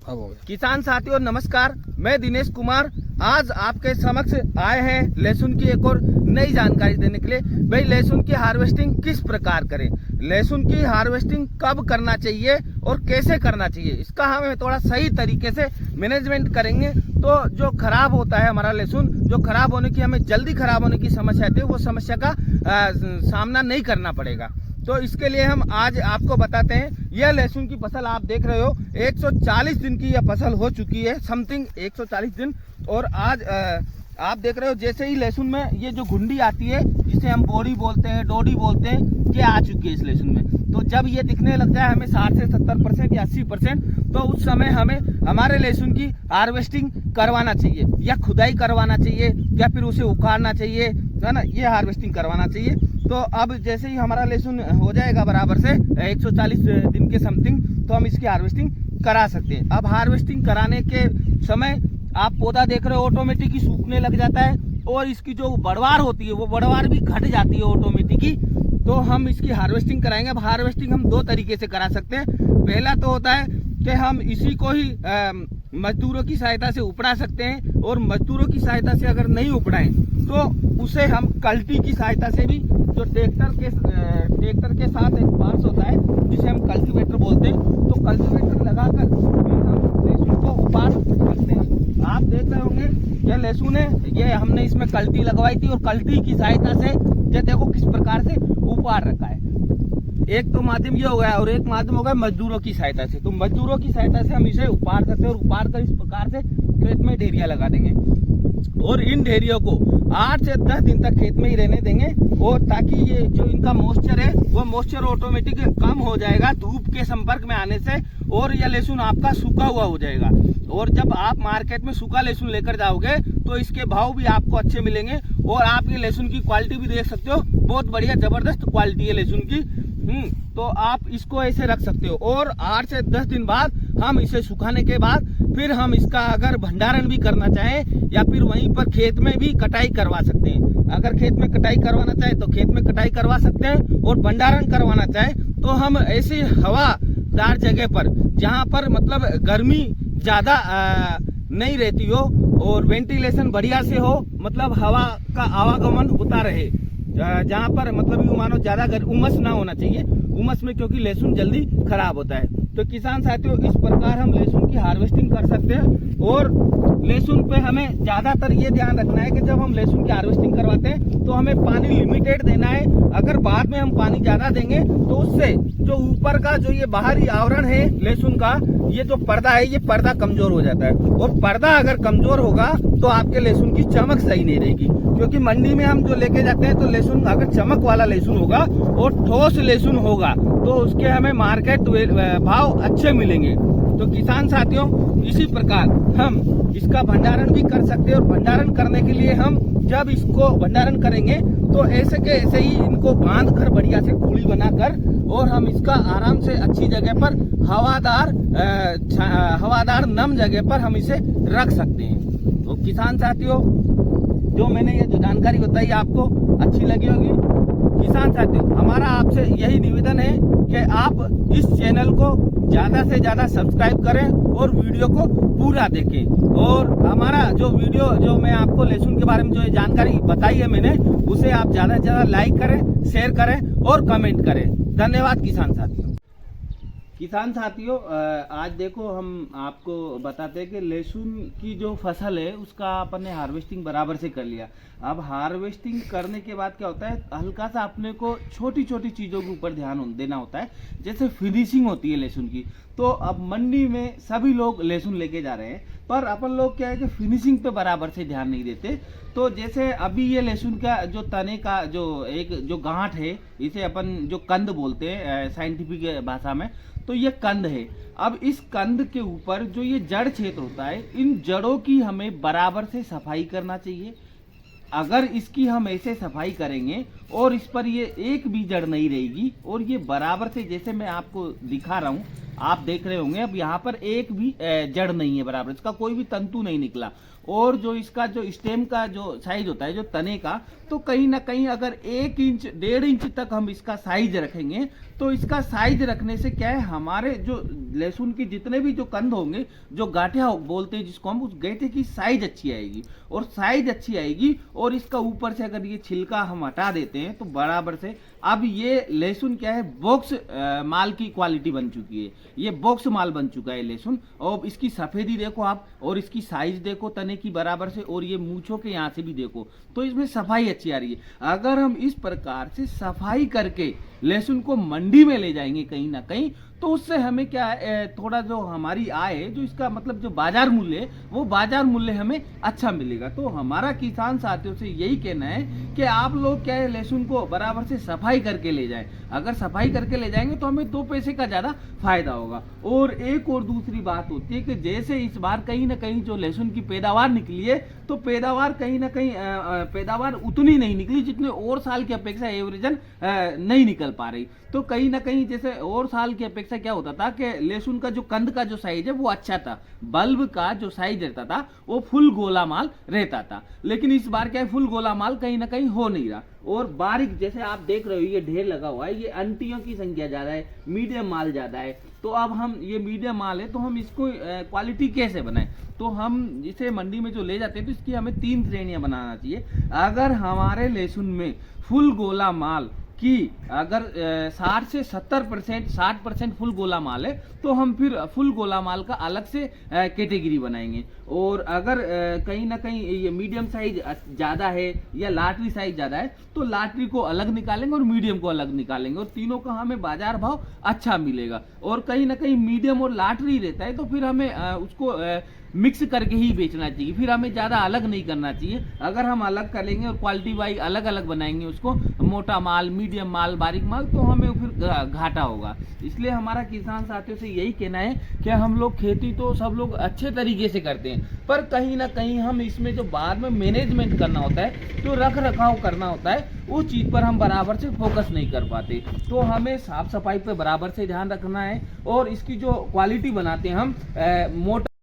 अब हो गया। किसान साथियों नमस्कार, मैं दिनेश कुमार आज आपके समक्ष आए हैं लहसुन की एक और नई जानकारी देने के लिए। भाई लहसुन की हार्वेस्टिंग किस प्रकार करें, लहसुन की हार्वेस्टिंग कब करना चाहिए और कैसे करना चाहिए, इसका हम थोड़ा सही तरीके से मैनेजमेंट करेंगे तो जो खराब होता है हमारा लहसुन, जो खराब होने की हमें जल्दी खराब होने की समस्या आती है वो समस्या का सामना नहीं करना पड़ेगा। तो इसके लिए हम आज आपको बताते हैं। यह लहसुन की फसल आप देख रहे हो 140 दिन की यह फसल हो चुकी है, समथिंग 140 दिन। और आज आप देख रहे हो जैसे ही लहसुन में ये जो घुंडी आती है जिसे हम बोरी बोलते हैं, डोडी बोलते हैं, ये आ चुकी है इस लहसुन में। तो जब ये दिखने लगता है हमें 60 से 70% या 80%, तो उस समय हमें हमारे लहसुन की हार्वेस्टिंग करवाना चाहिए, या खुदाई करवाना चाहिए, या फिर उसे उखाड़ना चाहिए, है ना, ये हार्वेस्टिंग करवाना चाहिए। तो अब जैसे ही हमारा लहसुन हो जाएगा बराबर से 140 दिन के समथिंग, तो हम इसकी हार्वेस्टिंग करा सकते हैं। अब हार्वेस्टिंग कराने के समय आप पौधा देख रहे हो ऑटोमेटिक ही सूखने लग जाता है, और इसकी जो बढ़वार होती है वो बढ़वार भी घट जाती है ऑटोमेटिक ही। तो हम इसकी हार्वेस्टिंग कराएंगे। अब हार्वेस्टिंग हम दो तरीके से करा सकते हैं। पहला तो होता है कि हम इसी को ही मजदूरों की सहायता से उपड़ा सकते हैं, और मजदूरों की सहायता से अगर नहीं उपड़ाएं तो उसे हम कल्टी की सहायता से भी, जो ट्रैक्टर के साथ एक पार्ट्स होता है जिसे हम कल्टीवेटर बोलते हैं, तो कल्टीवेटर लगाकर फिर हम लहसुन को उपाड़ सकते हैं। आप देख रहे होंगे यह लहसुन है, ये हमने इसमें कल्टी लगवाई थी, और कल्टी की सहायता से ये देखो किस प्रकार से उपाड़ रखा है। एक तो माध्यम ये हो गया, और एक माध्यम हो गया मजदूरों की सहायता से। तो मजदूरों की सहायता से हम इसे उपाड़ सकते हैं, और उपाड़ कर इस प्रकार से खेत में ढेरिया लगा देंगे, और इन ढेरियों को 8 से 10 दिन तक खेत में ही रहने देंगे, और ताकि ये जो इनका मॉइस्चर है वो मॉइस्चर ऑटोमेटिक कम हो जाएगा धूप के संपर्क में आने से, और यह लहसुन आपका सूखा हुआ हो जाएगा। और जब आप मार्केट में सूखा लहसुन लेकर जाओगे तो इसके भाव भी आपको अच्छे मिलेंगे, और आप ये लहसुन की क्वालिटी भी देख सकते हो, बहुत बढ़िया जबरदस्त क्वालिटी है लहसुन की। तो आप इसको ऐसे रख सकते हो, और 8 से 10 दिन बाद हम इसे सुखाने के बाद फिर हम इसका अगर भंडारण भी करना चाहें, या फिर वहीं पर खेत में भी कटाई करवा सकते हैं। अगर खेत में कटाई करवाना चाहे तो खेत में कटाई करवा सकते हैं, और भंडारण करवाना चाहे तो हम ऐसी हवादार जगह पर, जहां पर मतलब गर्मी ज्यादा नहीं रहती हो और वेंटिलेशन बढ़िया से हो, मतलब हवा का आवागमन होता रहे, जहां पर मतलब यूं मानो ज्यादा उमस ना होना चाहिए, उमस में क्योंकि लहसुन जल्दी खराब होता है। तो किसान साथियों इस प्रकार हम लहसुन की हार्वेस्टिंग कर सकते हैं। और लहसुन पे हमें ज्यादातर ये ध्यान रखना है कि जब हम लहसुन की हार्वेस्टिंग करवाते हैं तो हमें पानी लिमिटेड देना है। अगर बाद में हम पानी ज्यादा देंगे तो उससे जो ऊपर का जो ये बाहरी आवरण है लहसुन का, ये जो पर्दा है, ये पर्दा कमजोर हो जाता है, और पर्दा अगर कमजोर होगा तो आपके लहसुन की चमक सही नहीं रहेगी। क्योंकि मंडी में हम जो लेके जाते हैं तो लहसुन अगर चमक वाला लहसुन होगा और ठोस लहसुन होगा तो उसके हमें मार्केट भाव अच्छे मिलेंगे। तो किसान साथियों इसी प्रकार हम इसका भंडारण भी कर सकते हैं, और भंडारण करने के लिए हम जब इसको भंडारण करेंगे तो ऐसे के ऐसे ही इनको बांध कर बढ़िया से पूड़ी बनाकर, और हम इसका आराम से अच्छी जगह पर हवादार नम जगह पर हम इसे रख सकते हैं। तो किसान साथियों जो मैंने ये जो जानकारी बताई आपको अच्छी लगी होगी। किसान साथियों हमारा आपसे यही निवेदन है कि आप इस चैनल को ज्यादा से ज्यादा सब्सक्राइब करें और वीडियो को पूरा देखें, और हमारा जो वीडियो जो मैं आपको लहसुन के बारे में जो जानकारी बताई है मैंने, उसे आप ज्यादा से ज्यादा लाइक करें, शेयर करें और कमेंट करें। धन्यवाद किसान साथियों। किसान साथियों आज देखो हम आपको बताते हैं कि लहसुन की जो फसल है उसका अपने हार्वेस्टिंग बराबर से कर लिया। अब हार्वेस्टिंग करने के बाद क्या होता है, हल्का सा अपने को छोटी छोटी चीज़ों के ऊपर ध्यान देना होता है, जैसे फिनिशिंग होती है लहसुन की। तो अब मंडी में सभी लोग लहसुन लेके जा रहे हैं, पर अपन लोग क्या है कि फिनिशिंग पे बराबर से ध्यान नहीं देते। तो जैसे अभी ये लहसुन का जो तने का जो एक जो गांठ है, इसे अपन जो कंद बोलते हैं साइंटिफिक भाषा में, तो ये कंद है। अब इस कंद के ऊपर जो ये जड़ क्षेत्र होता है, इन जड़ों की हमें बराबर से सफाई करना चाहिए। अगर इसकी हम ऐसे सफाई करेंगे और इस पर ये एक भी जड़ नहीं रहेगी, और ये बराबर से जैसे मैं आपको दिखा रहा हूं, आप देख रहे होंगे अब यहाँ पर एक भी जड़ नहीं है, बराबर इसका कोई भी तंतु नहीं निकला। और जो इसका जो स्टेम का जो साइज होता है जो तने का, तो कहीं ना कहीं अगर 1 इंच 1.5 इंच तक हम इसका साइज रखेंगे तो इसका साइज रखने से क्या है, हमारे जो लहसुन के जितने भी जो कंद होंगे, जो गाठिया बोलते हैं जिसको हम, उस गाठे की साइज अच्छी आएगी, और साइज अच्छी आएगी। और इसका ऊपर से अगर ये छिलका हम हटा देते हैं तो बराबर से, अब ये लहसुन क्या है, बॉक्स माल की क्वालिटी बन चुकी है, ये बॉक्स माल बन चुका है लहसुन। और इसकी सफेदी देखो आप, और इसकी साइज देखो तने की बराबर से, और ये मूंछों के यहाँ से भी देखो, तो इसमें सफाई अच्छी आ रही है। अगर हम इस प्रकार से सफाई करके लहसुन को मंडी में ले जाएंगे कहीं ना कहीं, तो उससे हमें क्या है, थोड़ा जो हमारी आय है, जो इसका मतलब जो बाजार मूल्य है, वो बाजार मूल्य हमें अच्छा मिलेगा। तो हमारा किसान साथियों से यही कहना है कि आप लोग क्या है, लहसुन को बराबर से सफाई करके ले जाएं। अगर सफाई करके ले जाएंगे तो हमें 2 पैसे का ज्यादा फायदा होगा। और एक और दूसरी बात होती है कि जैसे इस बार कहीं ना कहीं जो लहसुन की पैदावार निकली है, तो पैदावार कहीं ना कहीं पैदावार उतनी नहीं निकली जितने और साल की अपेक्षा एवरेजन नहीं निकल पा रही। तो कहीं ना कहीं जैसे और साल की अपेक्षा क्या होता था कि लहसुन का जो कंद का जो साइज है वो अच्छा था, बल्ब का जो साइज रहता था वो फुल गोला माल रहता था। लेकिन इस बार क्या है, फुल गोला माल कहीं ना कहीं हो नहीं रहा। और बारीक जैसे आप देख रहे हो, ये ढेर लगा हुआ है, ये अंटियों की संख्या ज्यादा है, मीडियम माल ज्यादा है। तो अब हम, ये मीडियम माल है, तो हम इसको क्वालिटी कैसे बनाएं? तो हम इसे मंडी में जो ले जाते हैं तो इसकी हमें 3 श्रेणियां बनाना चाहिए। अगर हमारे लहसुन में फुल गोला माल कि अगर 60 से 70%, 60% फुल गोला माल है, तो हम फिर फुल गोला माल का अलग से कैटेगरी बनाएंगे। और अगर कहीं ना कहीं ये मीडियम साइज ज़्यादा है या लाटरी साइज ज़्यादा है, तो लाटरी को अलग निकालेंगे और मीडियम को अलग निकालेंगे, और तीनों का हमें बाजार भाव अच्छा मिलेगा। और कहीं ना कहीं मीडियम और लाटरी रहता है तो फिर हमें उसको मिक्स करके ही बेचना चाहिए, फिर हमें ज़्यादा अलग नहीं करना चाहिए। अगर हम अलग करेंगे और क्वालिटी वाइज अलग अलग बनाएंगे उसको, मोटा माल, मीडियम माल, बारीक माल, तो हमें फिर घाटा होगा। इसलिए हमारा किसान साथियों से यही कहना है कि हम लोग खेती तो सब लोग अच्छे तरीके से करते हैं, पर कहीं ना कहीं हम इसमें जो बाद में मैनेजमेंट करना होता है, जो रख रखाव करना होता है, उस चीज़ पर हम बराबर से फोकस नहीं कर पाते। तो हमें साफ सफाई पर बराबर से ध्यान रखना है, और इसकी जो क्वालिटी बनाते हैं हम मोटा